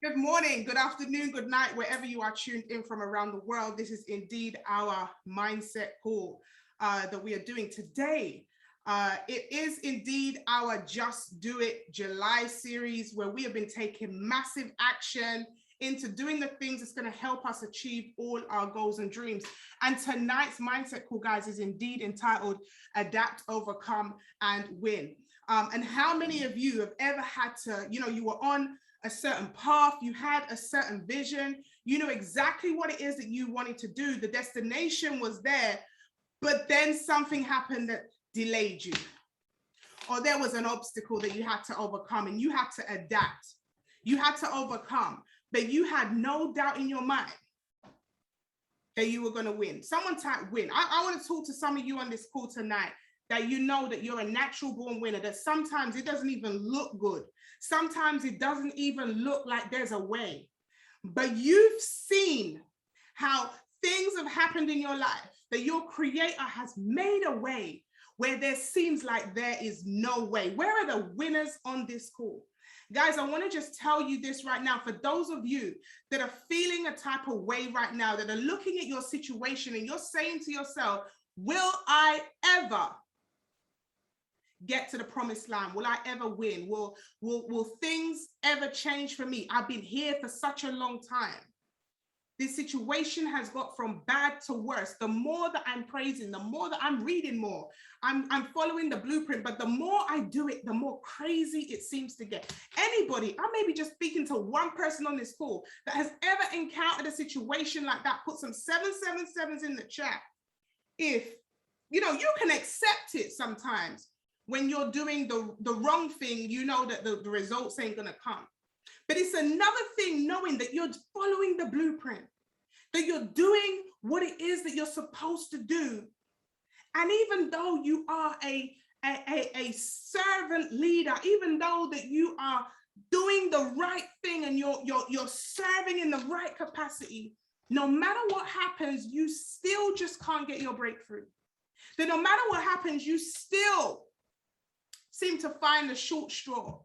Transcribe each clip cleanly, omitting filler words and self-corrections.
Good morning, good afternoon, good night, wherever you are tuned in from around the world. This is indeed our mindset call that we are doing today. It is indeed our Just Do It July series, where we have been taking massive action into doing the things that's going to help us achieve all our goals and dreams. And tonight's mindset call, guys, is indeed entitled Adapt, Overcome, and Win. And how many of you have ever had to, you were on a certain path, you had a certain vision, you know exactly what it is that you wanted to do, the destination was there, but then something happened that delayed you, or there was an obstacle that you had to overcome, and you had to adapt, you had to overcome, but you had no doubt in your mind that you were going to win. Someone type win. I want to talk to some of you on this call tonight that you know that you're a natural born winner, that sometimes it doesn't even look good. Sometimes it doesn't even look like there's a way, but you've seen how things have happened in your life, that your creator has made a way where there seems like there is no way. Where are the winners on this call? Guys, I want to just tell you this right now. For those of you that are feeling a type of way right now, that are looking at your situation and you're saying to yourself, will I ever get to the promised land? Will I ever win? Will things ever change for me? I've been here for such a long time. This situation has got from bad to worse. The more that I'm praising, the more that I'm reading more, I'm following the blueprint, but the more I do it, the more crazy it seems to get. Anybody, I may be just speaking to one person on this call that has ever encountered a situation like that, put some 777s in the chat. If, you can accept it sometimes. When you're doing the wrong thing, you know that the results ain't gonna come. But it's another thing knowing that you're following the blueprint, that you're doing what it is that you're supposed to do. And even though you are a servant leader, even though that you are doing the right thing and you're serving in the right capacity, no matter what happens, you still just can't get your breakthrough. That no matter what happens, you still seem to find the short straw,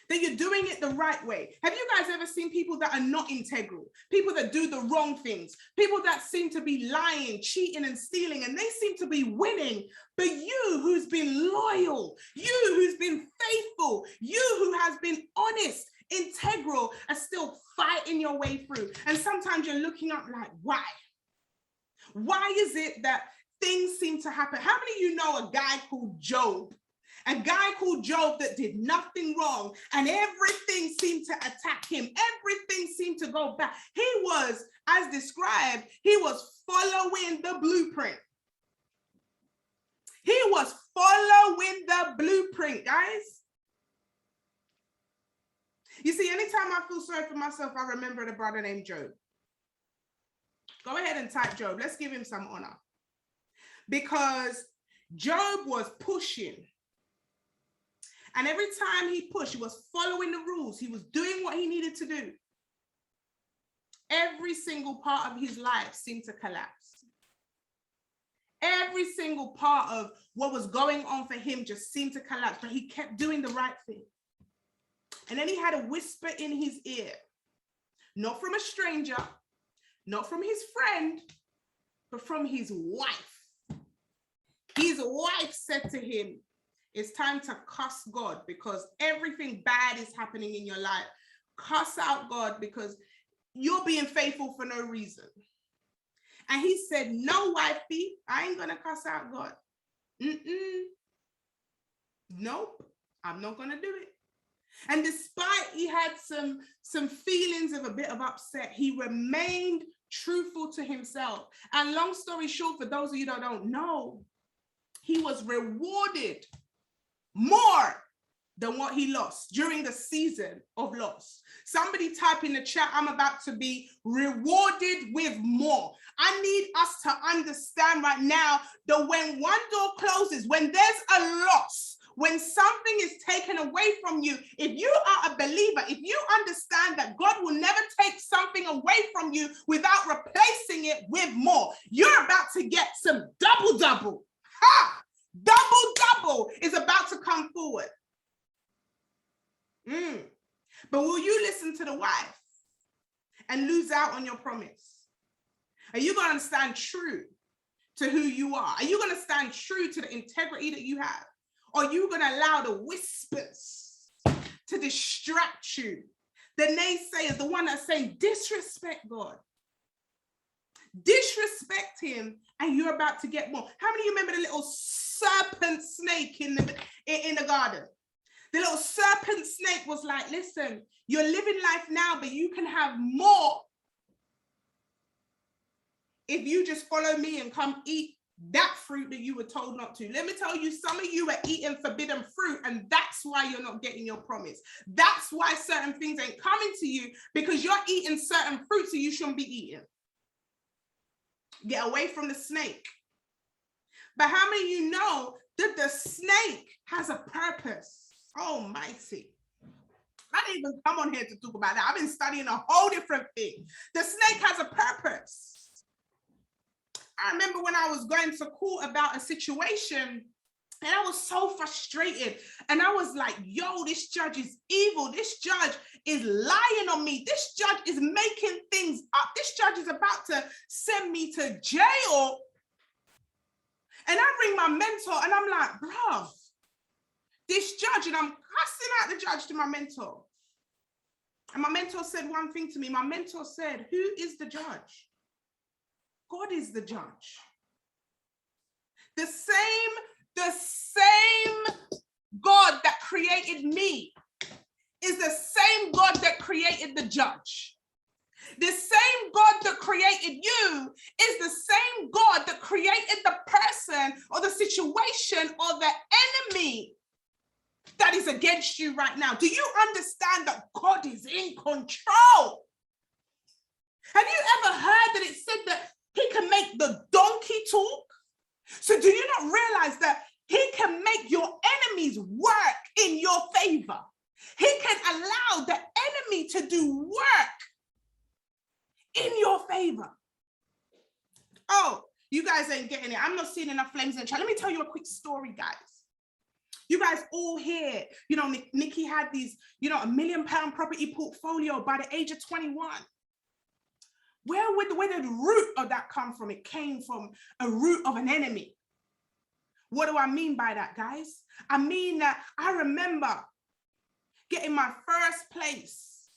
that you're doing it the right way. Have you guys ever seen people that are not integral, people that do the wrong things, people that seem to be lying, cheating, and stealing, and they seem to be winning, but you who's been loyal, you who's been faithful, you who has been honest, integral, are still fighting your way through? And sometimes you're looking up like, why? Why is it that things seem to happen? How many of you know a guy called Job? A guy called Job that did nothing wrong, and everything seemed to attack him. Everything seemed to go back. He was, as described, he was following the blueprint. He was following the blueprint, guys. You see, anytime I feel sorry for myself, I remember the brother named Job. Go ahead and type Job. Let's give him some honor. Because Job was pushing. And every time he pushed, he was following the rules. He was doing what he needed to do. Every single part of his life seemed to collapse. Every single part of what was going on for him just seemed to collapse, but he kept doing the right thing. And then he had a whisper in his ear, not from a stranger, not from his friend, but from his wife. His wife said to him, it's time to cuss God, because everything bad is happening in your life. Cuss out God because you're being faithful for no reason. And he said, no, wifey, I ain't gonna cuss out God. Nope, I'm not gonna do it. And despite he had some feelings of a bit of upset, he remained truthful to himself. And long story short, for those of you that don't know, he was rewarded more than what he lost during the season of loss. Somebody type in the chat, I'm about to be rewarded with more. I need us to understand right now that when one door closes, when there's a loss, when something is taken away from you, if you are a believer, if you understand that God will never take something away from you without replacing it with more, you're about to get some double. Ha! Double is about to come forward. But will you listen to the wife? and lose out on your promise? Are you going to stand true to who you are? Are you going to stand true to the integrity that you have? Or are you going to allow the whispers to distract you? The naysayers, the one that's saying, disrespect God. Disrespect him and you're about to get more. How many of you remember the little serpent snake in the garden? The little serpent snake was like, listen, you're living life now, but you can have more if you just follow me and come eat that fruit that you were told not to. Let me tell you, some of you are eating forbidden fruit, and that's why you're not getting your promise. That's why certain things ain't coming to you, because you're eating certain fruits that you shouldn't be eating. Get away from the snake. But how many of you know that the snake has a purpose? Almighty. I didn't even come on here to talk about that. I've been studying a whole different thing. The snake has a purpose. I remember when I was going to court about a situation, and I was so frustrated. And I was like, yo, this judge is evil. This judge is lying on me. This judge is making things up. This judge is about to send me to jail. And I ring my mentor and I'm like, bruh, this judge, and I'm cussing out the judge to my mentor. And my mentor said one thing to me. My mentor said, who is the judge? God is the judge. The same God that created me is the same God that created the judge. The same God that created you is the same God that created the person or the situation or the enemy that is against you right now. Do you understand that God is in control? Have you ever heard that it said that he can make the donkey talk? So do you not realize that he can make your enemies work in your favor? He can allow the enemy to do work in your favor. Oh, you guys ain't getting it. I'm not seeing enough flames in the chat. Let me tell you a quick story, guys. You guys all hear, Nikki had these, £1 million property portfolio by the age of 21. Where did the root of that come from? It came from a root of an enemy. What do I mean by that, guys? I mean that I remember getting my first place,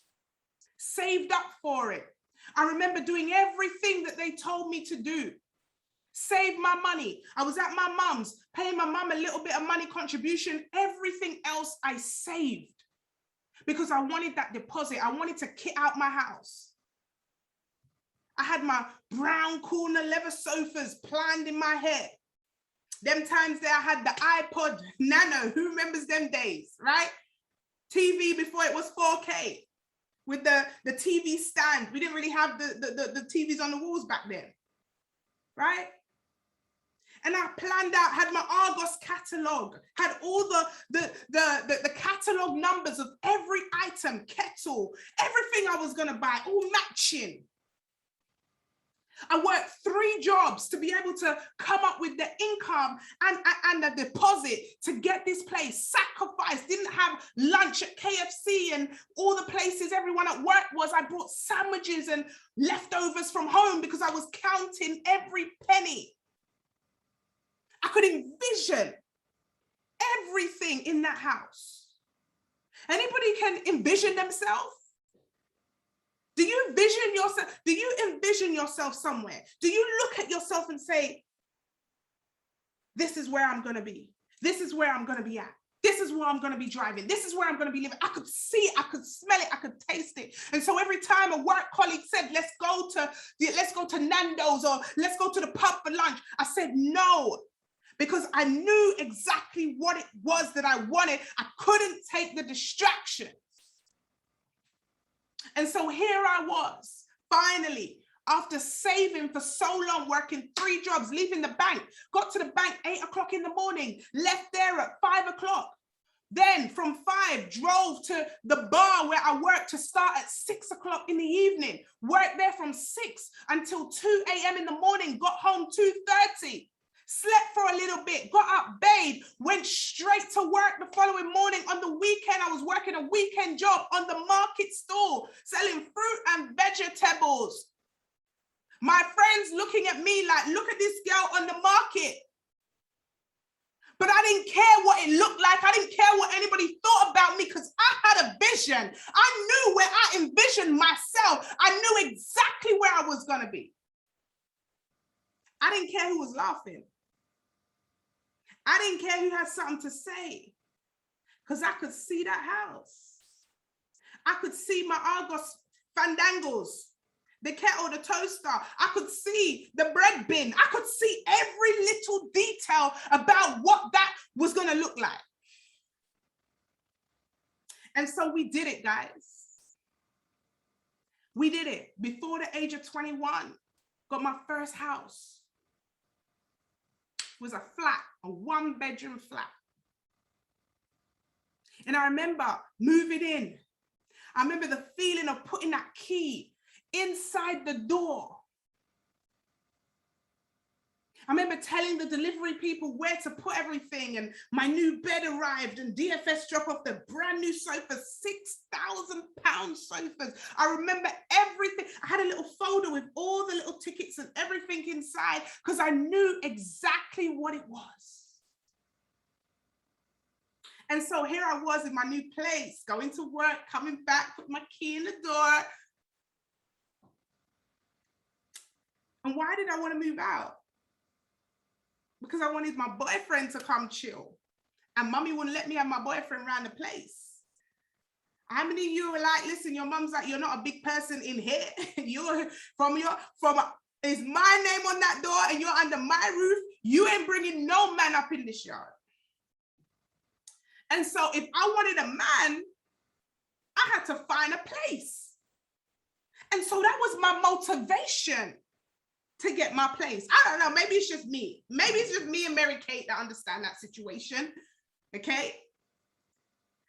saved up for it. I remember doing everything that they told me to do. Save my money. I was at my mum's, paying my mum a little bit of money contribution. Everything else I saved because I wanted that deposit. I wanted to kit out my house. I had my brown corner leather sofas planned in my head. Them times there I had the iPod Nano. Who remembers them days, right? TV before it was 4K with the TV stand. We didn't really have the TVs on the walls back then, right? And I planned out, had my Argos catalog, had all the catalog numbers of every item, kettle, everything I was gonna buy, all matching. I worked 3 jobs to be able to come up with the income and the deposit to get this place. Sacrifice, didn't have lunch at KFC and all the places everyone at work was. I brought sandwiches and leftovers from home because I was counting every penny. I could envision everything in that house. Anybody can envision themselves? Do you envision yourself? Do you envision yourself somewhere? Do you look at yourself and say, this is where I'm going to be. This is where I'm going to be at. This is where I'm going to be driving. This is where I'm going to be living. I could see it. I could smell it. I could taste it. And so every time a work colleague said, let's go to Nando's or let's go to the pub for lunch, I said no, because I knew exactly what it was that I wanted. I couldn't take the distraction. And so here I was, finally, after saving for so long, working 3 jobs, leaving the bank, got to the bank 8 o'clock in the morning, left there at 5 o'clock. Then from 5, drove to the bar where I worked to start at 6 o'clock in the evening, worked there from 6 until 2 a.m. in the morning, got home 2:30, slept for a little bit, got up, bathed, went straight to work the following morning. On the weekend, I was working a weekend job on the market stall, selling fruit and vegetables. My friends looking at me like, look at this girl on the market. But I didn't care what it looked like. I didn't care what anybody thought about me because I had a vision. I knew where I envisioned myself. I knew exactly where I was going to be. I didn't care who was laughing. I didn't care who had something to say because I could see that house. I could see my Argos fandangles, the kettle, the toaster. I could see the bread bin. I could see every little detail about what that was going to look like. And so we did it, guys. We did it before the age of 21. Got my first house. It was a flat, a 1-bedroom flat. And I remember moving in. I remember the feeling of putting that key inside the door. I remember telling the delivery people where to put everything, and my new bed arrived and DFS dropped off the brand new sofa, £6,000 sofas. I remember everything. I had a little folder with all the little tickets and everything inside because I knew exactly what it was. And so here I was in my new place, going to work, coming back, put my key in the door. And why did I want to move out? Because I wanted my boyfriend to come chill. And mommy wouldn't let me have my boyfriend around the place. How many of you were like, listen, your mom's like, you're not a big person in here. You're is my name on that door and you're under my roof. You ain't bringing no man up in this yard. And so if I wanted a man, I had to find a place. And so that was my motivation to get my place. I don't know, maybe it's just me. Maybe it's just me and Mary Kate that understand that situation, okay?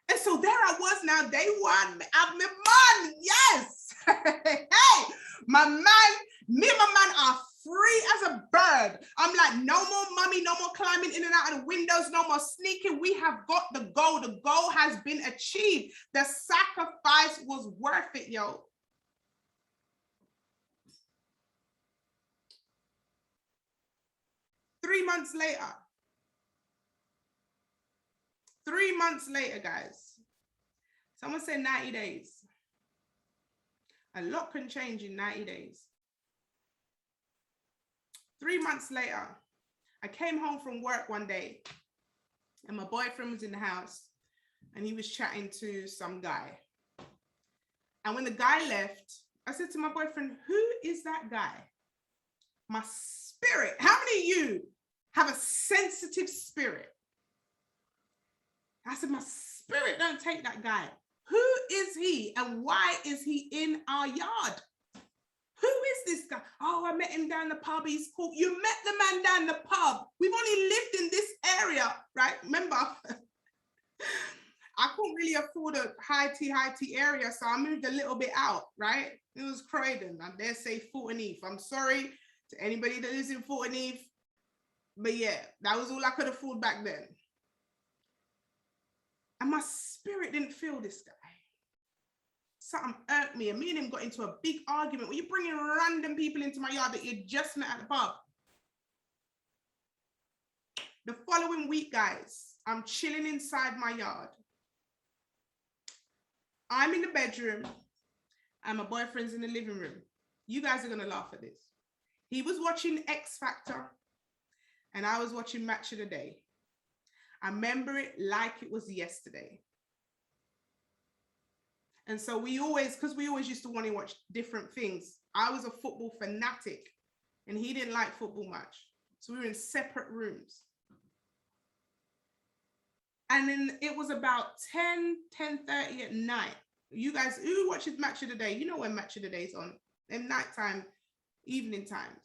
And so there I was now, day one, I'm my man, yes. Hey, my man, me and my man are free as a bird. I'm like, no more mommy, no more climbing in and out of the windows, no more sneaking. We have got the goal. The goal has been achieved. The sacrifice was worth it, yo. Three months later, guys. Someone said 90 days. A lot can change in 90 days. 3 months later, I came home from work one day and my boyfriend was in the house and he was chatting to some guy. And when the guy left, I said to my boyfriend, who is that guy? My spirit. How many of you have a sensitive spirit? I said, my spirit don't take that guy. Who is he and why is he in our yard? Who is this guy? Oh, I met him down the pub. He's cool. You met the man down the pub. We've only lived in this area, right? Remember, I couldn't really afford a high tea area, so I moved a little bit out, right? It was Croydon. I dare say Fulton Heath. I'm sorry to anybody that lives in Fulton Heath, but yeah, that was all I could afford back then. And my spirit didn't feel this guy. Something irked me, and me and him got into a big argument. Were you bringing random people into my yard that you just met at the pub? The following week, guys, I'm chilling inside my yard. I'm in the bedroom and my boyfriend's in the living room. You guys are going to laugh at this. He was watching X Factor and I was watching Match of the Day. I remember it like it was yesterday. And so because we always used to want to watch different things. I was a football fanatic and he didn't like football much. So we were in separate rooms. And then it was about 10:30 at night. You guys, who watches Match of the Day? You know when Match of the Day is on, in nighttime, evening times.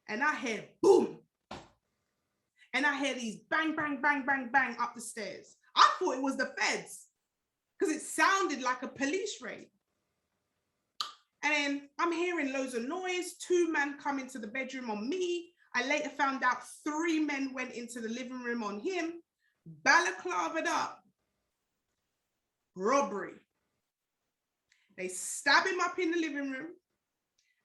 And I hear boom. And I hear these bang, bang, bang, bang, bang up the stairs. I thought it was the feds because it sounded like a police raid. And then I'm hearing loads of noise, 2 men come into the bedroom on me. I later found out 3 men went into the living room on him, balaclavaed up, robbery. They stab him up in the living room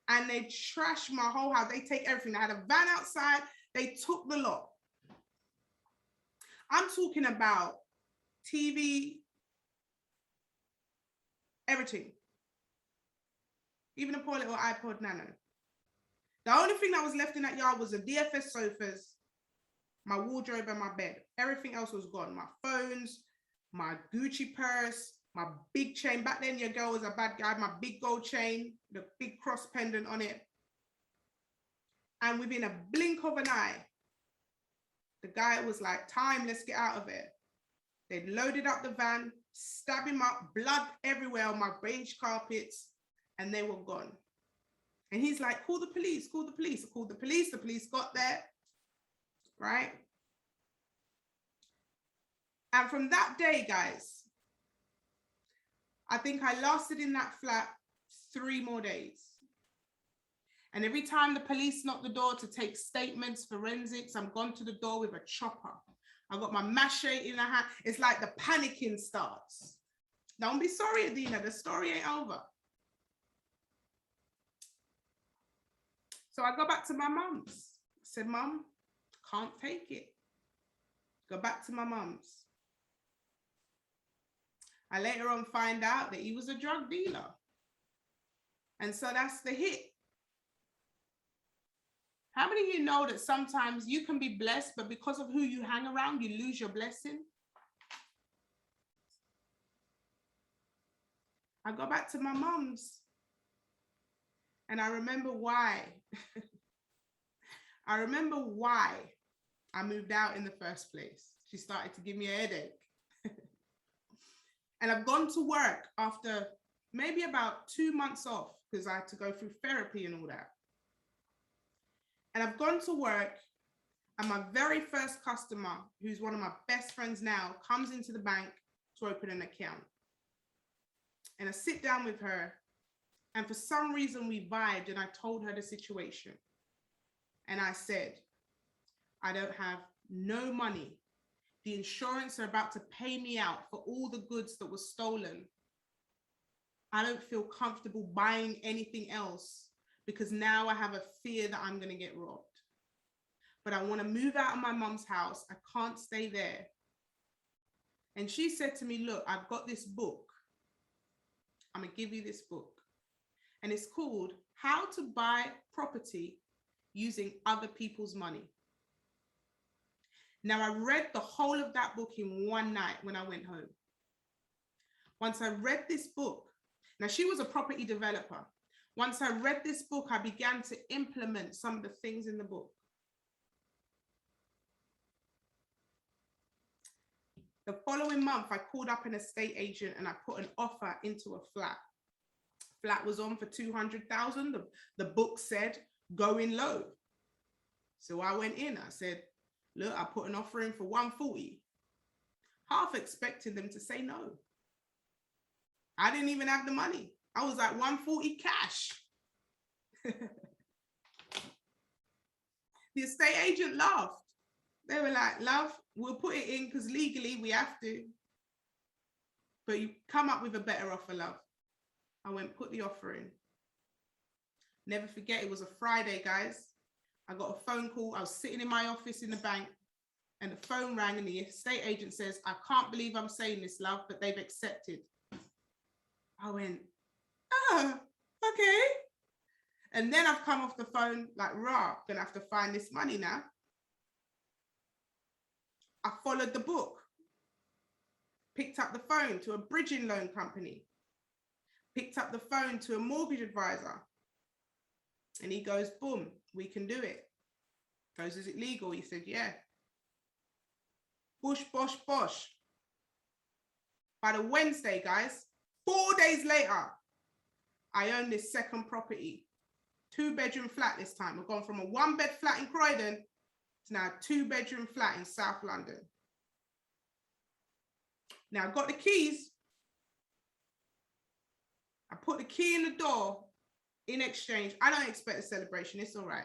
and they trash my whole house. They take everything. I had a van outside. They took the lot. I'm talking about TV, everything. Even a poor little iPod Nano. The only thing that was left in that yard was the DFS sofas, my wardrobe and my bed. Everything else was gone. My phones, my Gucci purse, my big chain. Back then, your girl was a bad guy. My big gold chain, the big cross pendant on it. And within a blink of an eye, the guy was like, time, let's get out of it. They loaded up the van, stabbed him up, blood everywhere on my beige carpets, and they were gone. And he's like, call the police, call the police. I called the police got there, right? And from that day, guys, I think I lasted in that flat 3 more days. And every time the police knock the door to take statements, forensics, I'm gone to the door with a chopper. I got my machete in the hand. It's like the panicking starts. Don't be sorry, Adina, the story ain't over. So I go back to my mum's. I said, Mum, can't take it. Go back to my mum's. I later on find out that he was a drug dealer. And so that's the hit. How many of you know that sometimes you can be blessed, but because of who you hang around, you lose your blessing? I go back to my mum's and I remember why. I remember why I moved out in the first place. She started to give me a headache. And I've gone to work after maybe about 2 months off because I had to go through therapy and all that. And I've gone to work and my very first customer, who's one of my best friends now, comes into the bank to open an account. And I sit down with her and for some reason we vibed and I told her the situation. And I said, I don't have no money. The insurance are about to pay me out for all the goods that were stolen. I don't feel comfortable buying anything else because now I have a fear that I'm going to get robbed. But I want to move out of my mum's house. I can't stay there. And she said to me, look, I've got this book. I'm going to give you this book. And it's called How to Buy Property Using Other People's Money. Now, I read the whole of that book in one night when I went home. Once I read this book, now she was a property developer. Once I read this book, I began to implement some of the things in the book. The following month, I called up an estate agent and I put an offer into a flat. Flat was on for 200,000. The book said, going low. So I went in, I said, look, I put an offer in for 140, half expecting them to say no. I didn't even have the money. I was like 140 cash. The estate agent laughed. They were like, love, we'll put it in because legally we have to. But you come up with a better offer, love. I went, put the offer in. Never forget, it was a Friday, guys. I got a phone call. I was sitting in my office in the bank and the phone rang and the estate agent says, I can't believe I'm saying this, love, but they've accepted. I went, oh, okay. And then I've come off the phone like, rah, gonna have to find this money now. I followed the book, picked up the phone to a bridging loan company, picked up the phone to a mortgage advisor. And he goes, boom, we can do it. Goes, is it legal? He said, yeah. Bush, bosh, bosh. By the Wednesday, guys, 4 days later, I own this second property. 2-bedroom flat this time. We've gone from a 1-bed flat in Croydon to now a 2-bedroom flat in South London. Now I've got the keys. I put the key in the door in exchange. I don't expect a celebration. It's all right.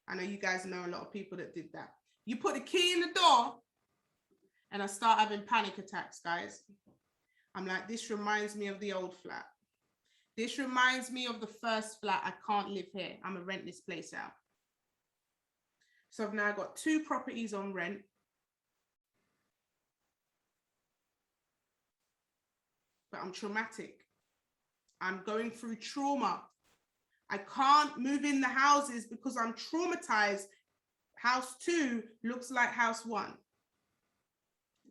I know you guys know a lot of people that did that. You put the key in the door and I start having panic attacks, guys. I'm like, this reminds me of the old flat. This reminds me of the first flat. I can't live here. I'm gonna rent this place out. So I've now got 2 properties on rent. But I'm traumatic. I'm going through trauma. I can't move in the houses because I'm traumatized. House 2 looks like house 1. I'm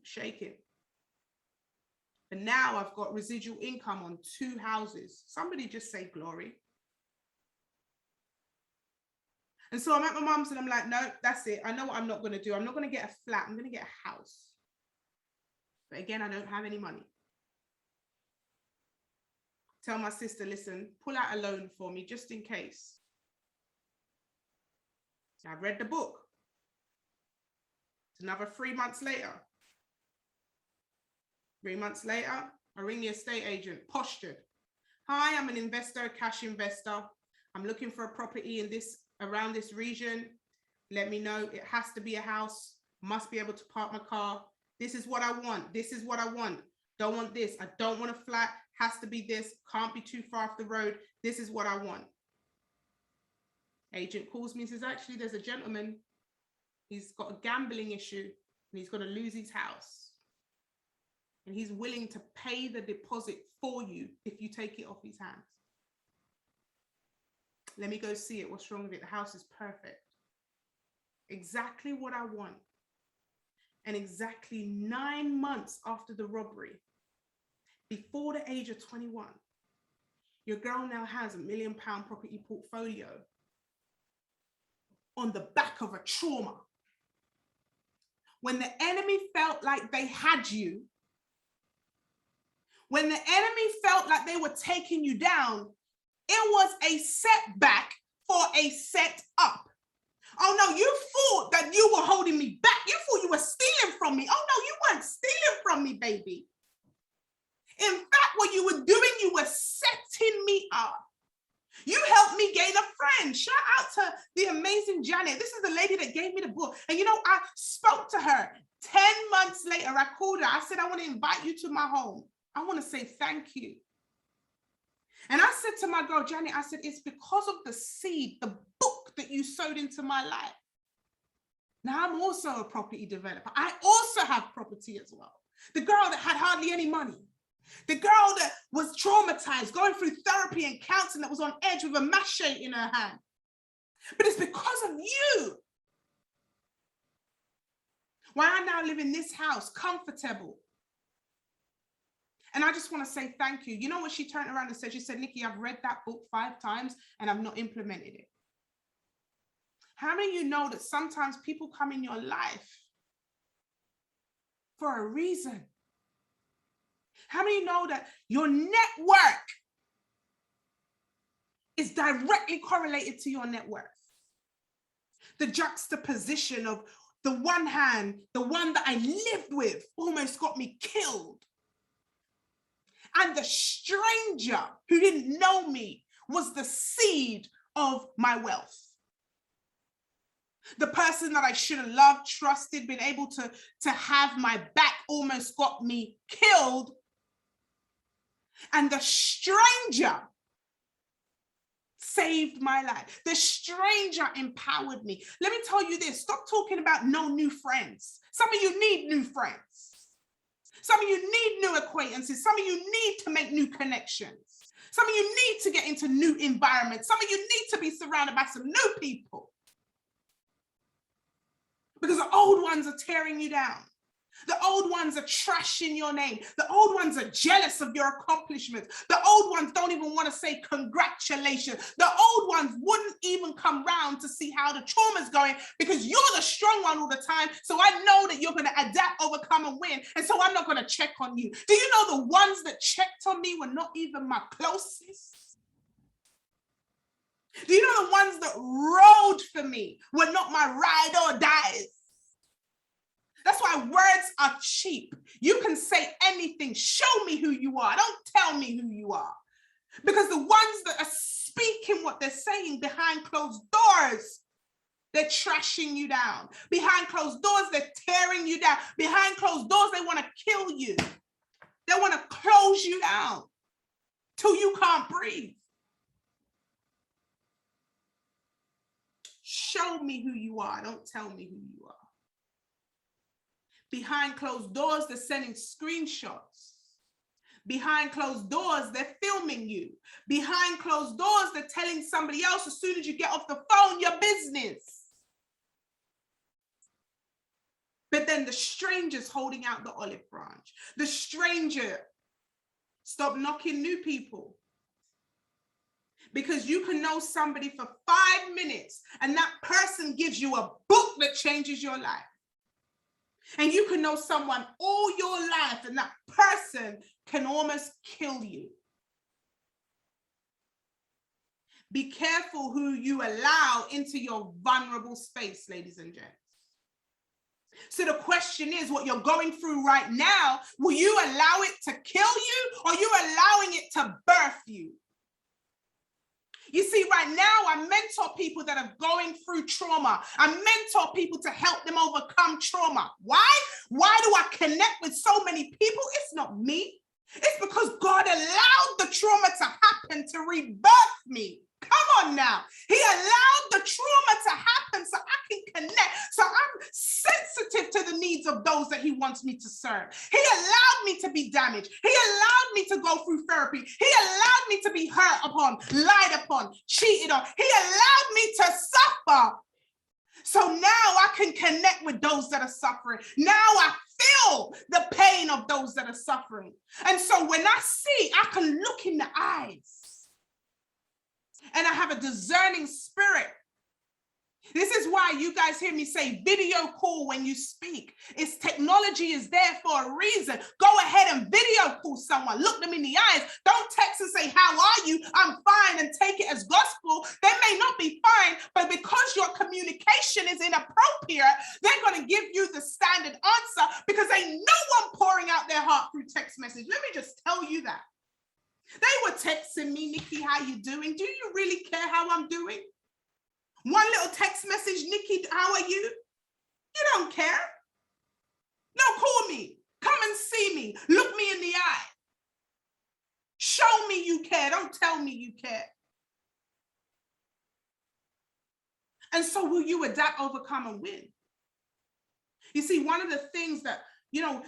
shaking. But now I've got residual income on 2 houses. Somebody just say glory. And so I'm at my mum's and I'm like, no, that's it. I know what I'm not going to do. I'm not going to get a flat. I'm going to get a house. But again, I don't have any money. Tell my sister, listen, pull out a loan for me just in case. I've read the book. It's another 3 months later. 3 months later, I ring the estate agent, postured. Hi, I'm an investor, a cash investor. I'm looking for a property in around this region. Let me know. It has to be a house. Must be able to park my car. This is what I want. This is what I want. Don't want this. I don't want a flat. Has to be this. Can't be too far off the road. This is what I want. Agent calls me and says, actually, there's a gentleman. He's got a gambling issue and he's going to lose his house. And he's willing to pay the deposit for you if you take it off his hands. Let me go see it. What's wrong with it? The house is perfect. Exactly what I want. And exactly 9 months after the robbery, before the age of 21, your girl now has £1 million property portfolio on the back of a trauma. When the enemy felt like they had you, when the enemy felt like they were taking you down, it was a setback for a set up. Oh no, you thought that you were holding me back. You thought you were stealing from me. Oh no, you weren't stealing from me, baby. In fact, what you were doing, you were setting me up. You helped me gain a friend. Shout out to the amazing Janet. This is the lady that gave me the book. And you know, I spoke to her 10 months later. I called her. I said, I want to invite you to my home. I want to say thank you. And I said to my girl, Janet, I said, it's because of the seed, the book that you sowed into my life. Now I'm also a property developer. I also have property as well. The girl that had hardly any money. The girl that was traumatized, going through therapy and counseling, that was on edge with a machete in her hand. But it's because of you. Why I now live in this house, comfortable. And I just want to say thank you. You know what she turned around and said? She said, Nikki, I've read that book 5 times and I've not implemented it. How many of you know that sometimes people come in your life for a reason? How many of you know that your network is directly correlated to your net worth? The juxtaposition of the one hand, the one that I lived with almost got me killed. And the stranger who didn't know me was the seed of my wealth. The person that I should have loved, trusted, been able to have my back almost got me killed. And the stranger saved my life. The stranger empowered me. Let me tell you this, stop talking about no new friends. Some of you need new friends. Some of you need new acquaintances. Some of you need to make new connections. Some of you need to get into new environments. Some of you need to be surrounded by some new people. Because the old ones are tearing you down. The old ones are trashing your name. The old ones are jealous of your accomplishments. The old ones don't even want to say congratulations. The old ones wouldn't even come round to see how the trauma's going because you're the strong one all the time. So I know that you're going to adapt, overcome, and win. And so I'm not going to check on you. Do you know the ones that checked on me were not even my closest? Do you know the ones that rode for me were not my ride or dies? That's why words are cheap. You can say anything. Show me who you are. Don't tell me who you are. Because the ones that are speaking what they're saying behind closed doors they're trashing you down. Behind closed doors, they're tearing you down. Behind closed doors, they want to kill you. They want to close you down till you can't breathe. Show me who you are. Don't tell me who you are. Behind closed doors, they're sending screenshots. Behind closed doors, they're filming you. Behind closed doors, they're telling somebody else as soon as you get off the phone, your business. But then the stranger's holding out the olive branch. The stranger, stop knocking new people. Because you can know somebody for 5 minutes and that person gives you a book that changes your life. And you can know someone all your life and that person can almost kill you. Be careful who you allow into your vulnerable space, ladies and gents. So the question is, what you're going through right now, will you allow it to kill you, or are you allowing it to birth you? You see, right now, I mentor people that are going through trauma. I mentor people to help them overcome trauma. Why? Why do I connect with so many people? It's not me. It's because God allowed the trauma to happen to rebirth me. Come on now. He allowed the trauma to happen so I can connect. So I'm sensitive to the needs of those that he wants me to serve. He allowed me to be damaged. He allowed me to go through therapy. He allowed me to be hurt upon, lied upon, cheated on. He allowed me to suffer. So now I can connect with those that are suffering. Now I feel the pain of those that are suffering. And so when I see, I can look in the eyes. And I have a discerning spirit. This is why you guys hear me say video call when you speak. It's technology is there for a reason. Go ahead and video call someone. Look them in the eyes. Don't text and say, how are you? I'm fine, and take it as gospel. They may not be fine, but because your communication is inappropriate, they're going to give you the standard answer because ain't no one pouring out their heart through text message. Let me just tell you that. They were texting me, Nikki, how you doing? Do you really care how I'm doing? One little text message, Nikki, how are you? You don't care. No, call me. Come and see me. Look me in the eye. Show me you care. Don't tell me you care. And so will you adapt, overcome, and win? You see, one of the things that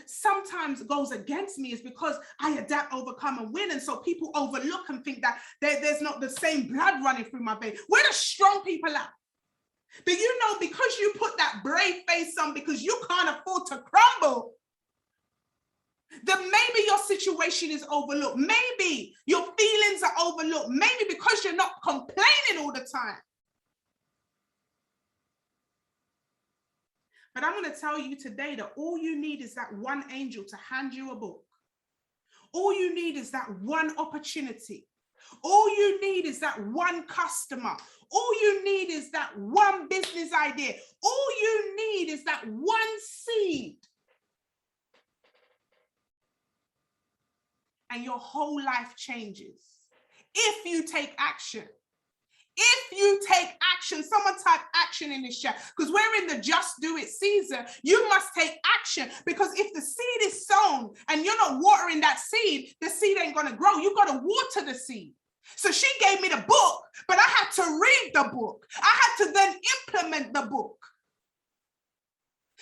sometimes goes against me is because I adapt, overcome, and win. And so people overlook and think that there's not the same blood running through my veins. Where the strong people at? But because you put that brave face on because you can't afford to crumble, then maybe your situation is overlooked. Maybe your feelings are overlooked. Maybe because you're not complaining all the time. But I'm going to tell you today that all you need is that one angel to hand you a book. All you need is that one opportunity. All you need is that one customer. All you need is that one business idea. All you need is that one seed. And your whole life changes if you take action. If you take action, someone type action in this chat, because we're in the just do it season. You must take action, because if the seed is sown and you're not watering that seed, the seed ain't going to grow. You got to water the seed. So she gave me the book, but I had to read the book. I had to then implement the book.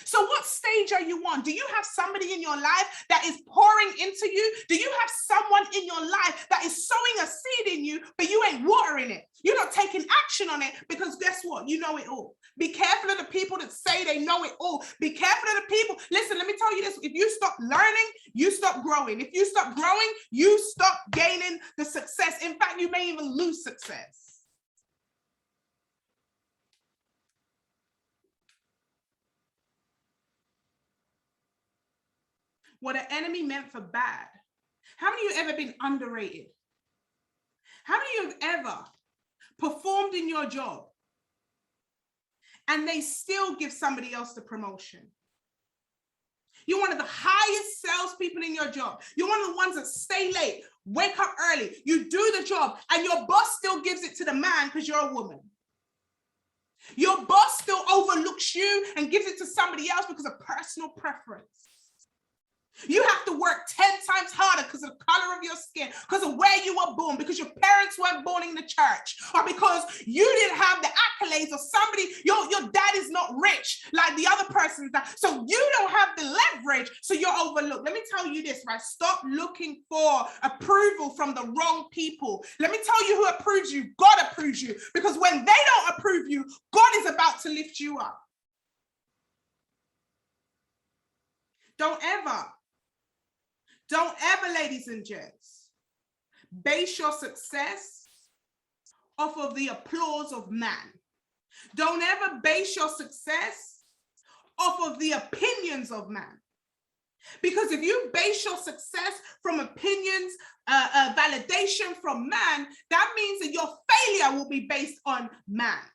So what stage are you on? Do you have somebody in your life that is pouring into you? Do you have someone in your life that is sowing a seed in you, but you ain't watering it? You're not taking action on it, because guess what? You know it all. Be careful of the people that say they know it all. Be careful of the people. Listen, let me tell you this. If you stop learning, you stop growing. If you stop growing, you stop gaining the success. In fact, you may even lose success. What an enemy meant for bad. How many of you have ever been underrated? How many of you have ever performed in your job and they still give somebody else the promotion? You're one of the highest salespeople in your job. You're one of the ones that stay late, wake up early, you do the job, and your boss still gives it to the man because you're a woman. Your boss still overlooks you and gives it to somebody else because of personal preference. You have to work 10 times harder because of the color of your skin, because of where you were born, because your parents weren't born in the church, or because you didn't have the accolades of somebody, your dad is not rich like the other person's dad. So you don't have the leverage, so you're overlooked. Let me tell you this, right? Stop looking for approval from the wrong people. Let me tell you who approves you. God approves you, because when they don't approve you, God is about to lift you up. Don't ever, ladies and gents, base your success off of the applause of man. Don't ever base your success off of the opinions of man. Because if you base your success from opinions, validation from man, that means that your failure will be based on man.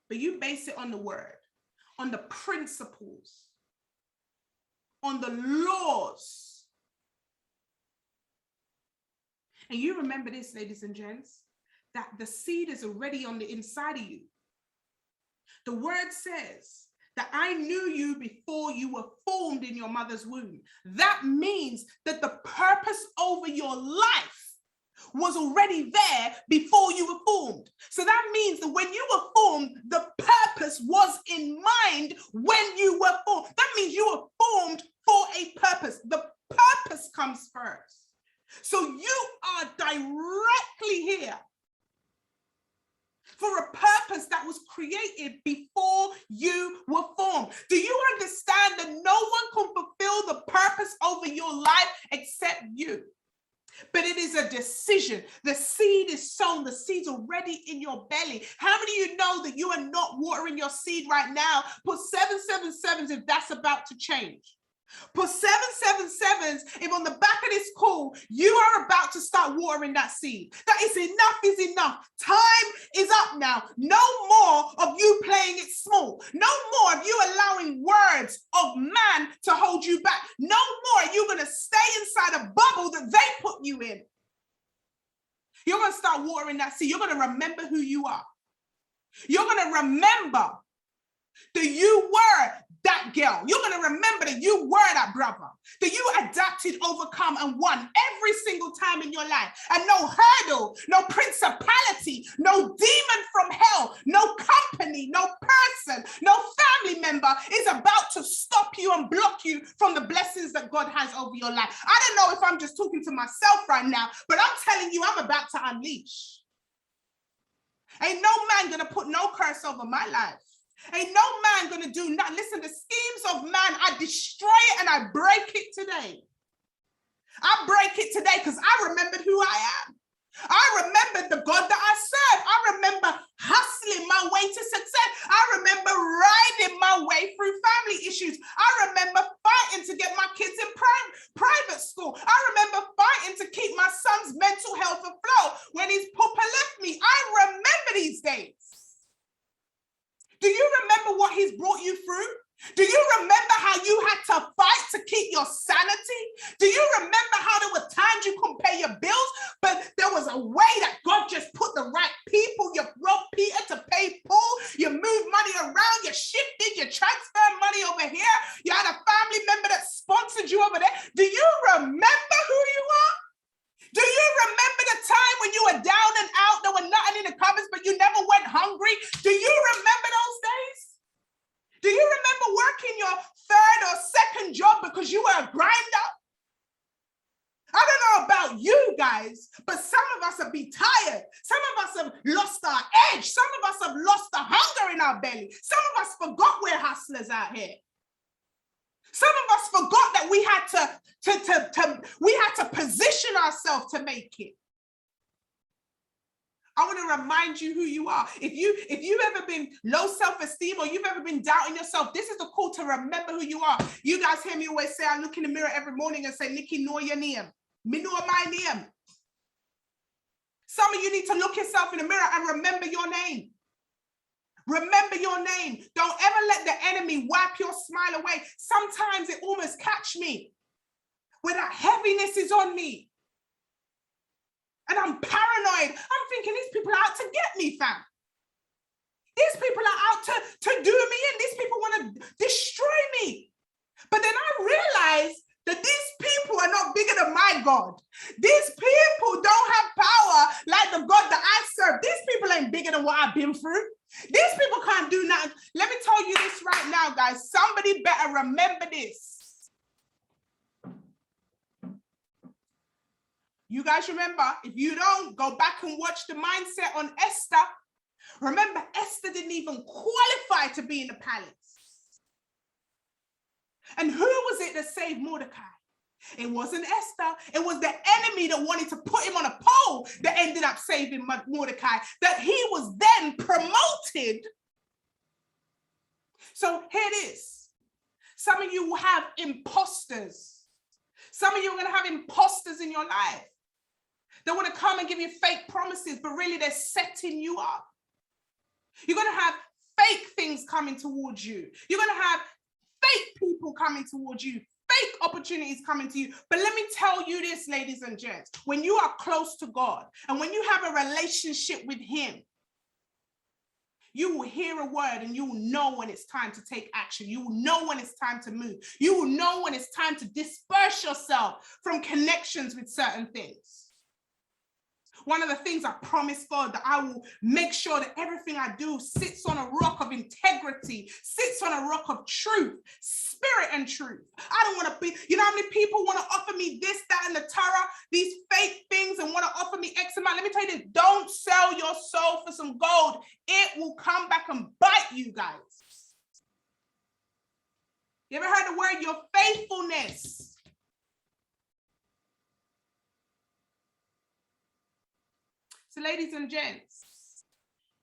But you base it on the word, on the principles, on the laws. And you remember this, ladies and gents, that the seed is already on the inside of you. The word says that I knew you before you were formed in your mother's womb. That means that the purpose over your life was already there before you were formed. So that means that when you were formed, the purpose was in mind when you were formed. That means you were formed for a purpose. The purpose comes first. So you are directly here for a purpose that was created before you were formed. Do you understand that no one can fulfill the purpose over your life except you? But it is a decision. The seed is sown. The seed's already in your belly. How many of you know that you are not watering your seed right now? Put 777s if that's about to change. Put 777s if on the back of this call, you are about to start watering that seed. That is enough. Time is up now. No more of you playing it small. No more of you allowing words of man to hold you back. No more are you going to stay inside a bubble that they put you in. You're going to start watering that seed. You're going to remember who you are. You're going to remember that you were that girl. You're going to remember that you were that brother, that you adapted, overcome, and won every single time in your life. And no hurdle, no principality, no demon from hell, no company, no person, no family member is about to stop you and block you from the blessings that God has over your life. I don't know if I'm just talking to myself right now, but I'm telling you, I'm about to unleash. Ain't no man going to put no curse over my life. Ain't no man gonna do nothing. Listen, the schemes of man, I destroy it and I break it today. I break it today because I remembered who I am. I remembered the God that I serve. I remember hustling my way to success. I remember riding my way through family issues. I remember fighting to get my kids in private school. I remember fighting to keep my son's mental health afloat when his papa left me. I remember these days. Do you remember what he's brought you through? Do you remember how you had to fight to keep your sanity? Do you remember how there were times you couldn't pay your bills, but there was a way that God just put the right people? You broke Peter to pay Paul. You moved money around. You shifted. You transferred money over here. You had a family member that sponsored you over there. Do you remember who you are? Do you remember the time when you were down and out, there were nothing in the cupboards, but you never went hungry? Do you remember those days? Do you remember working your third or second job because you were a grinder? I don't know about you guys, but some of us have been tired. Some of us have lost our edge. Some of us have lost the hunger in our belly. Some of us forgot we're hustlers out here. Some of us forgot that we had to position ourselves to make it. I want to remind you who you are. If you've ever been low self-esteem or you've ever been doubting yourself, this is the call to remember who you are. You guys hear me always say, I look in the mirror every morning and say, Nikki, know your name. Me know my name. Some of you need to look yourself in the mirror and remember your name. Remember your name. Don't ever let the enemy wipe your smile away. Sometimes it almost catch me when that heaviness is on me. And I'm paranoid. I'm thinking these people are out to get me, fam. are out to do me, and these people want to destroy me. But then I realized that these people are not bigger than my God. These people don't have power like the God that I serve. These people ain't bigger than what I've been through. These people can't do nothing. Let me tell you this right now, guys. Somebody better remember this. You guys remember, if you don't, go back and watch the mindset on Esther. Remember, Esther didn't even qualify to be in the palace. And who was it that saved Mordecai? It wasn't Esther. It was the enemy that wanted to put him on a pole that ended up saving Mordecai, that he was then promoted. So here it is. Some of you will have imposters. Some of you are going to have imposters in your life. They want to come and give you fake promises, but really they're setting you up. You're going to have fake things coming towards you. You're going to have fake people coming towards you, fake opportunities coming to you. But let me tell you this, ladies and gents, when you are close to God and when you have a relationship with him, you will hear a word and you will know when it's time to take action. You will know when it's time to move. You will know when it's time to disperse yourself from connections with certain things. One of the things I promise God, that I will make sure that everything I do sits on a rock of integrity, sits on a rock of truth, spirit and truth. I don't want to be, you know how many people want to offer me this, that, and the Torah, these fake things, and want to offer me X amount. Let me tell you this, don't sell your soul for some gold. It will come back and bite you guys. You ever heard the word your faithfulness? So ladies and gents,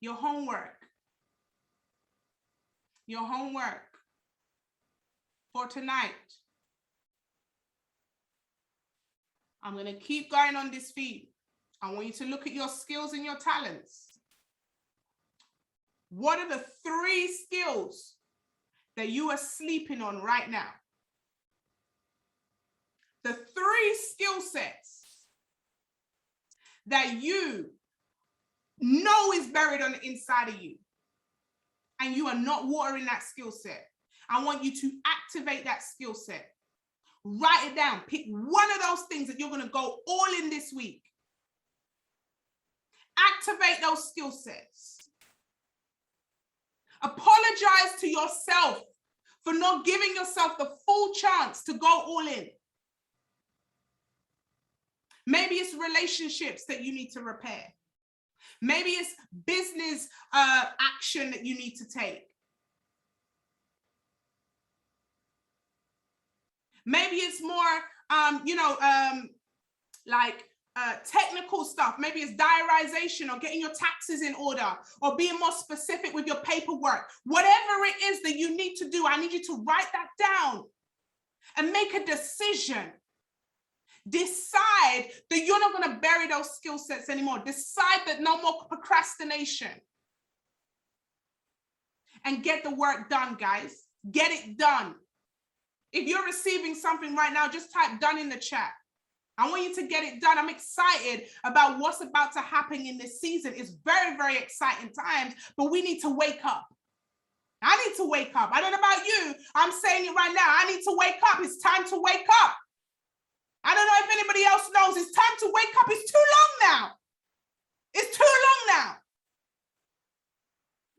your homework for tonight. I'm going to keep going on this feed. I want you to look at your skills and your talents. What are the 3 skills that you are sleeping on right now? The 3 skill sets that you know is buried on the inside of you, and you are not watering that skill set. I want you to activate that skill set. Write it down. Pick one of those things that you're going to go all in this week. Activate those skill sets. Apologize to yourself for not giving yourself the full chance to go all in. Maybe it's relationships that you need to repair. Maybe it's business action that you need to take. Maybe it's more, technical stuff. Maybe it's diarization or getting your taxes in order or being more specific with your paperwork. Whatever it is that you need to do, I need you to write that down and make a decision. Decide that you're not going to bury those skill sets anymore. Decide that no more procrastination. And get the work done, guys. Get it done. If you're receiving something right now, just type done in the chat. I want you to get it done. I'm excited about what's about to happen in this season. It's very, very exciting times, but we need to wake up. I need to wake up. I don't know about you. I'm saying it right now. I need to wake up. It's time to wake up. I don't know if anybody else knows. It's time to wake up. It's too long now. It's too long now.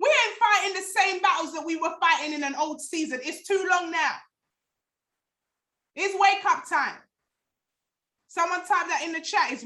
We ain't fighting the same battles that we were fighting in an old season. It's too long now. It's wake up time. Someone type that in the chat. It's